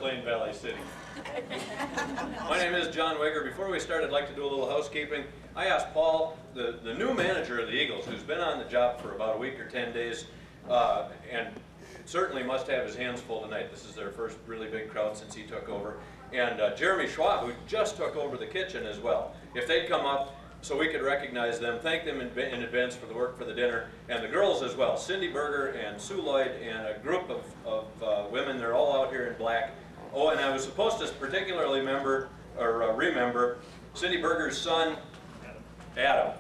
Plain Valley City. My name is Jon Wagar. Before we start, I'd like to do a little housekeeping. I asked Paul, the new manager of the Eagles, who's been on the job for about a week or 10 days, and certainly must have his hands full tonight. This is their first really big crowd since he took over. And Jeremy Schwab, who just took over the kitchen as well. If they'd come up so we could recognize them, thank them in advance for the work for the dinner, and the girls as well. Cindy Berger and Sue Lloyd and a group of women. They're all out here in black. Oh, and I was supposed to particularly remember Cindy Berger's son, Adam,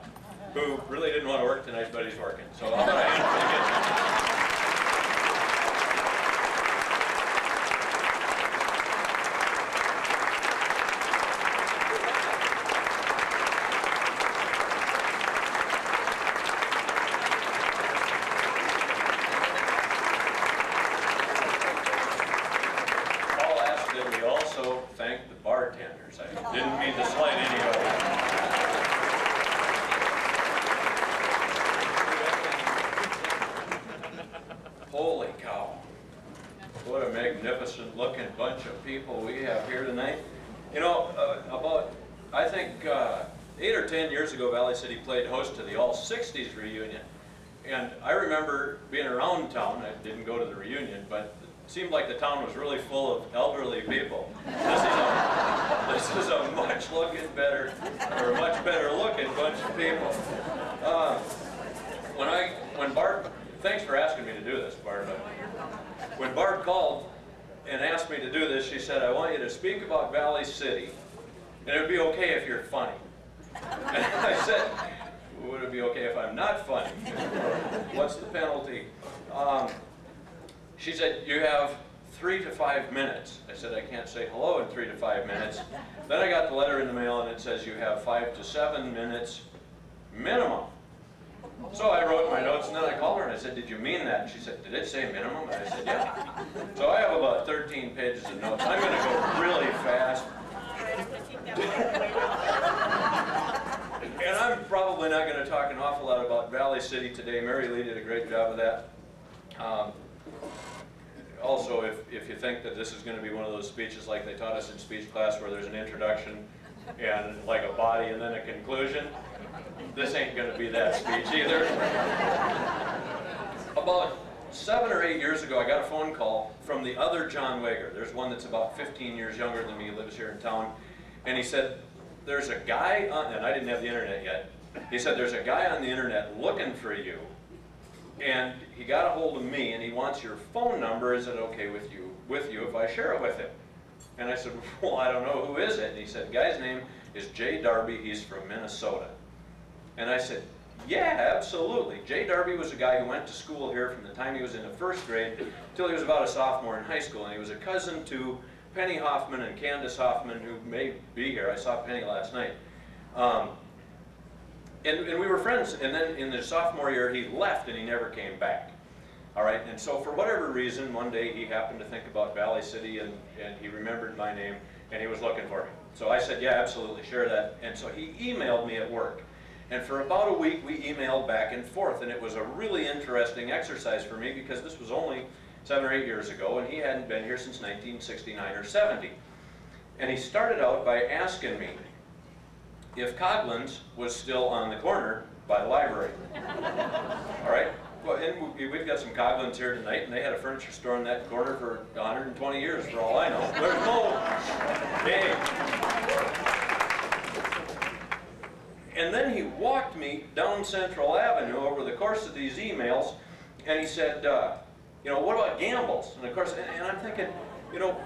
who really didn't want to work tonight, but he's working. So how about a hand for the kids? Thank the bartenders. I didn't mean to slight anybody. Holy cow. What a magnificent looking bunch of people we have here tonight. You know, I think 8 or 10 years ago, Valley City played host to the all 60's reunion. And I remember being around town. I didn't go to the reunion, but it seemed like the town was really full of elderly people. This is a much much better looking bunch of people. When Bart, thanks for asking me to do this, Bart. When Bart called and asked me to do this, she said, "I want you to speak about Valley City, and it would be okay if you're funny." And I said, "Would it be okay if I'm not funny? What's the penalty?" She said, "You have 3 to 5 minutes. I said, "I can't say hello in 3 to 5 minutes. Then I got the letter in the mail and it says you have 5 to 7 minutes minimum. So I wrote my notes and then I called her and I said, "Did you mean that?" And she said, "Did it say minimum?" And I said, "Yeah." So I have about 13 pages of notes. I'm going to go really fast. And I'm probably not going to talk an awful lot about Valley City today. Mary Lee did a great job of that. Also, if you think that this is going to be one of those speeches like they taught us in speech class where there's an introduction and like a body and then a conclusion, this ain't going to be that speech either. About 7 or 8 years ago, I got a phone call from the other Jon Wagar. There's one that's about 15 years younger than me, lives here in town, and he said, "There's a guy on," and I didn't have the internet yet, he said, "There's a guy on the internet looking for you. And he got a hold of me and he wants your phone number. Is it okay with you if I share it with him?" And I said, "Well, I don't know, who is it?" And he said, "The guy's name is Jay Darby. He's from Minnesota." And I said, "Yeah, absolutely." Jay Darby was a guy who went to school here from the time he was in the 1st grade till he was about a sophomore in high school. And he was a cousin to Penny Hoffman and Candace Hoffman, who may be here. I saw Penny last night. And we were friends, and then in the sophomore year he left and he never came back. All right, and so for whatever reason, one day he happened to think about Valley City and he remembered my name and he was looking for me. So I said, "Yeah, absolutely, share that." And so he emailed me at work. And for about a week we emailed back and forth, and it was a really interesting exercise for me because this was only 7 or 8 years ago and he hadn't been here since 1969 or 70. And he started out by asking me if Coughlin's was still on the corner by the library. All right? Well, and we've got some Coughlin's here tonight, and they had a furniture store in that corner for 120 years, for all I know. There's no name. And then he walked me down Central Avenue over the course of these emails, and he said, "You know, what about Gamble's?" And of course, and I'm thinking, you know,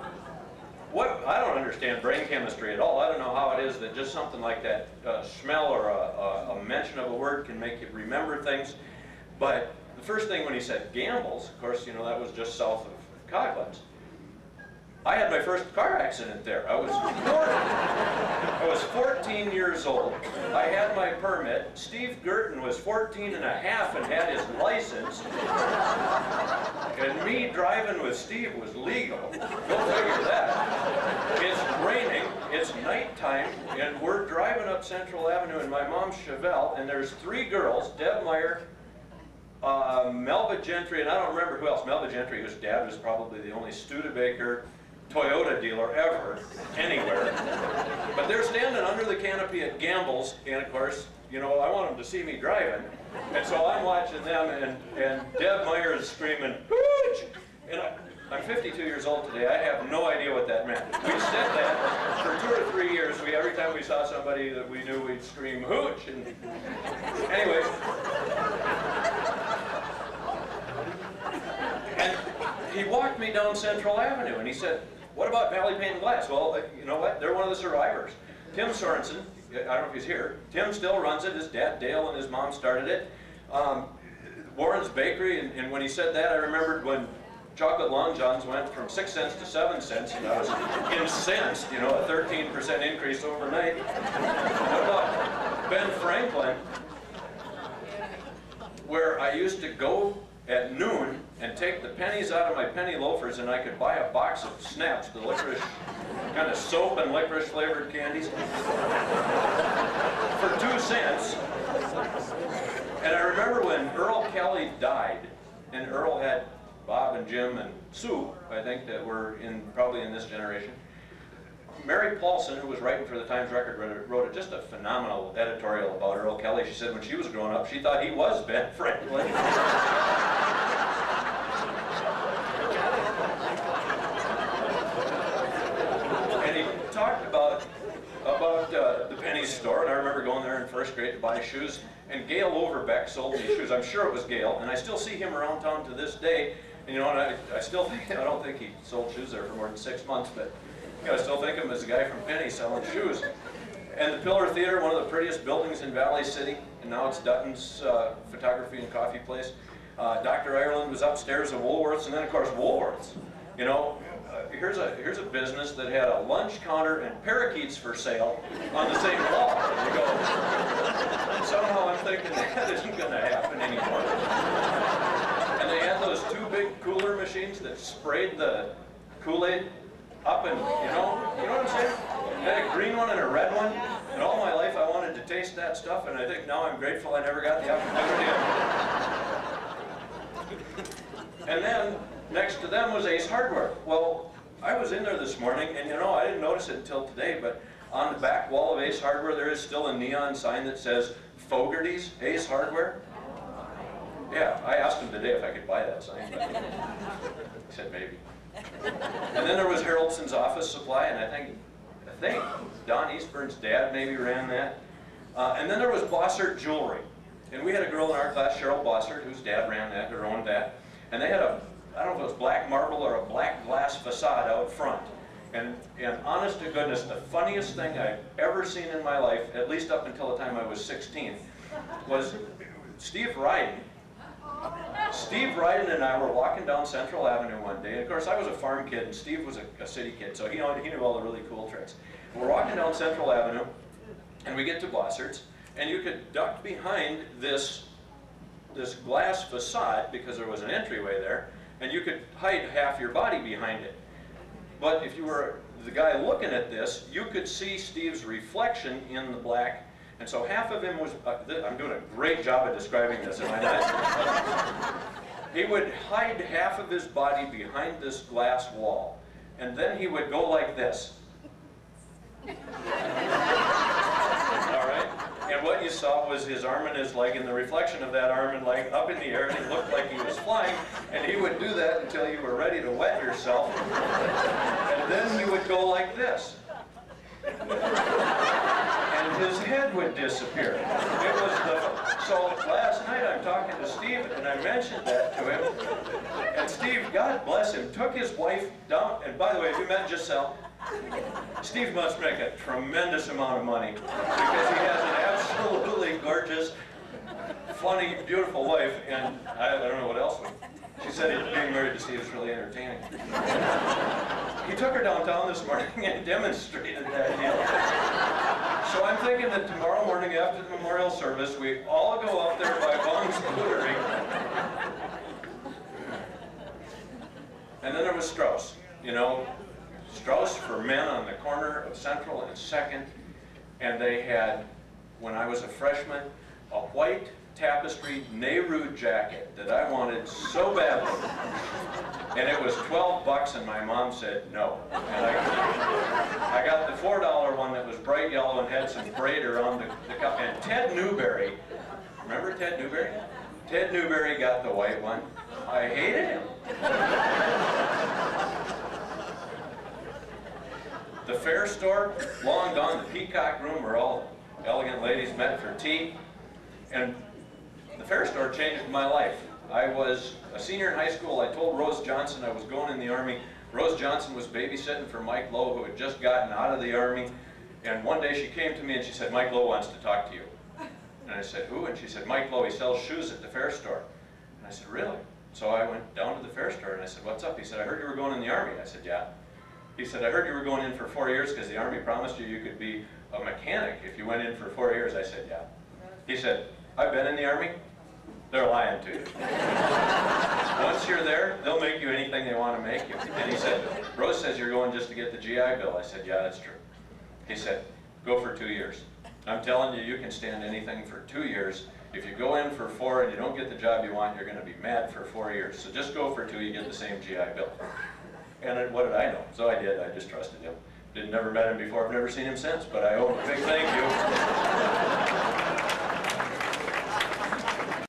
I don't understand brain chemistry at all. I don't know how it is that just something like that smell or a mention of a word can make you remember things. But the first thing when he said Gamble's, of course, you know, that was just south of Coughlin's. I had my first car accident there. I was 14 years old. I had my permit. Steve Girton was 14 and a half and had his license. And me driving with Steve was legal. Go figure that. It's raining, it's nighttime, and we're driving up Central Avenue in my mom's Chevelle, and there's 3 girls, Deb Meyer, Melba Gentry, and I don't remember who else. Melba Gentry, whose dad was probably the only Studebaker Toyota dealer ever, anywhere. But they're standing under the canopy at Gamble's, and of course, you know, I want them to see me driving. And so I'm watching them, and Deb Meyer is screaming, "Hooch!" And I'm 52 years old today. I have no idea what that meant. We said that for 2 or 3 years. Every time we saw somebody that we knew, we'd scream, "Hooch!" And anyway. And he walked me down Central Avenue, and he said, "What about Valley Paint and Glass?" Well, you know what? They're one of the survivors. Tim Sorensen, I don't know if he's here. Tim still runs it. His dad, Dale, and his mom started it. Warren's Bakery, and when he said that, I remembered when chocolate Long Johns went from 6 cents to 7 cents, and I was incensed, you know, a 13% increase overnight. What about Ben Franklin, where I used to go at noon and take the pennies out of my penny loafers, and I could buy a box of Snaps, the licorice, kind of soap and licorice flavored candies, for 2 cents. And I remember when Earl Kelly died, and Earl had Bob and Jim and Sue, I think, that were probably in this generation. Mary Paulson, who was writing for the Times Record, wrote just a phenomenal editorial about Earl Kelly. She said when she was growing up, she thought he was Ben Franklin. And he talked about the penny store, and I remember going there in first grade to buy shoes, and Gail Overbeck sold me shoes. I'm sure it was Gail, and I still see him around town to this day. And you know, and I still think, I don't think he sold shoes there for more than 6 months, but you know, I still think of him as a guy from Penny selling shoes. And the Pillar Theater, one of the prettiest buildings in Valley City, and now it's Dutton's photography and coffee place. Dr. Ireland was upstairs at Woolworths, and then of course Woolworths. You know, here's a business that had a lunch counter and parakeets for sale on the same wall. And you go, somehow I'm thinking that isn't going to happen anymore. And they had those 2 big cooler machines that sprayed the Kool-Aid up, and you know what I'm saying? They had a green one and a red one, and all my life I wanted to taste that stuff, and I think now I'm grateful I never got the opportunity. And then next to them was Ace Hardware. Well, I was in there this morning, and you know, I didn't notice it until today, but on the back wall of Ace Hardware there is still a neon sign that says Fogarty's Ace Hardware. Yeah, I asked him today if I could buy that sign, but he said maybe. And then there was Haroldson's Office Supply, and I think Don Eastburn's dad maybe ran that. And then there was Bossert Jewelry. And we had a girl in our class, Cheryl Bossert, whose dad ran that, or owned that. And they had I don't know if it was black marble or a black glass facade out front. And honest to goodness, the funniest thing I've ever seen in my life, at least up until the time I was 16, was Steve Ryden. Steve Ryden and I were walking down Central Avenue one day, and of course I was a farm kid and Steve was a city kid, so he knew all the really cool tricks. And we're walking down Central Avenue, and we get to Blossert's, and you could duck behind this glass facade because there was an entryway there, and you could hide half your body behind it. But if you were the guy looking at this, you could see Steve's reflection in the black. And so half of him was, I'm doing a great job of describing this, am I not? He would hide half of his body behind this glass wall, and then he would go like this. All right? And what you saw was his arm and his leg, and the reflection of that arm and leg up in the air, and it looked like he was flying, and he would do that until you were ready to wet yourself. And then he would go like this. And his head would disappear. So last night I'm talking to Steve, and I mentioned that to him. And Steve, God bless him, took his wife down, and by the way, have you met Giselle? Steve must make a tremendous amount of money because he has an absolutely gorgeous, funny, beautiful wife, and I don't know what else. She said being married to Steve is really entertaining. He took her downtown this morning and demonstrated that deal. So I'm thinking that tomorrow morning after the memorial service, we all go up there by Bong's Bouterie. And then there was Strauss, you know, Strauss for men on the corner of Central and 2nd, and they had, when I was a freshman, a white tapestry Nehru jacket that I wanted so badly, and it was $12, and my mom said no. And bright yellow and had some braid around the cup. And Ted Newberry, remember Ted Newberry? Ted Newberry got the white one. I hated him. The fair store, long gone. The Peacock Room, where all elegant ladies met for tea. And the fair store changed my life. I was a senior in high school. I told Rose Johnson I was going in the Army. Rose Johnson was babysitting for Mike Lowe, who had just gotten out of the Army. And one day she came to me and she said, Mike Lowe wants to talk to you. And I said, who? And she said, Mike Lowe, he sells shoes at the fair store. And I said, really? So I went down to the fair store and I said, what's up? He said, I heard you were going in the Army. I said, yeah. He said, I heard you were going in for 4 years because the Army promised you could be a mechanic if you went in for 4 years. I said, yeah. He said, I've been in the Army. They're lying to you. Once you're there, they'll make you anything they want to make you. And he said, Rose says you're going just to get the GI Bill. I said, yeah, that's true. He said, go for 2 years. I'm telling you, you can stand anything for 2 years. If you go in for 4 and you don't get the job you want, you're going to be mad for 4 years. So just go for 2, you get the same GI Bill. And what did I know? So I did. I just trusted him. Never met him before. I've never seen him since, but I owe him a big thank you.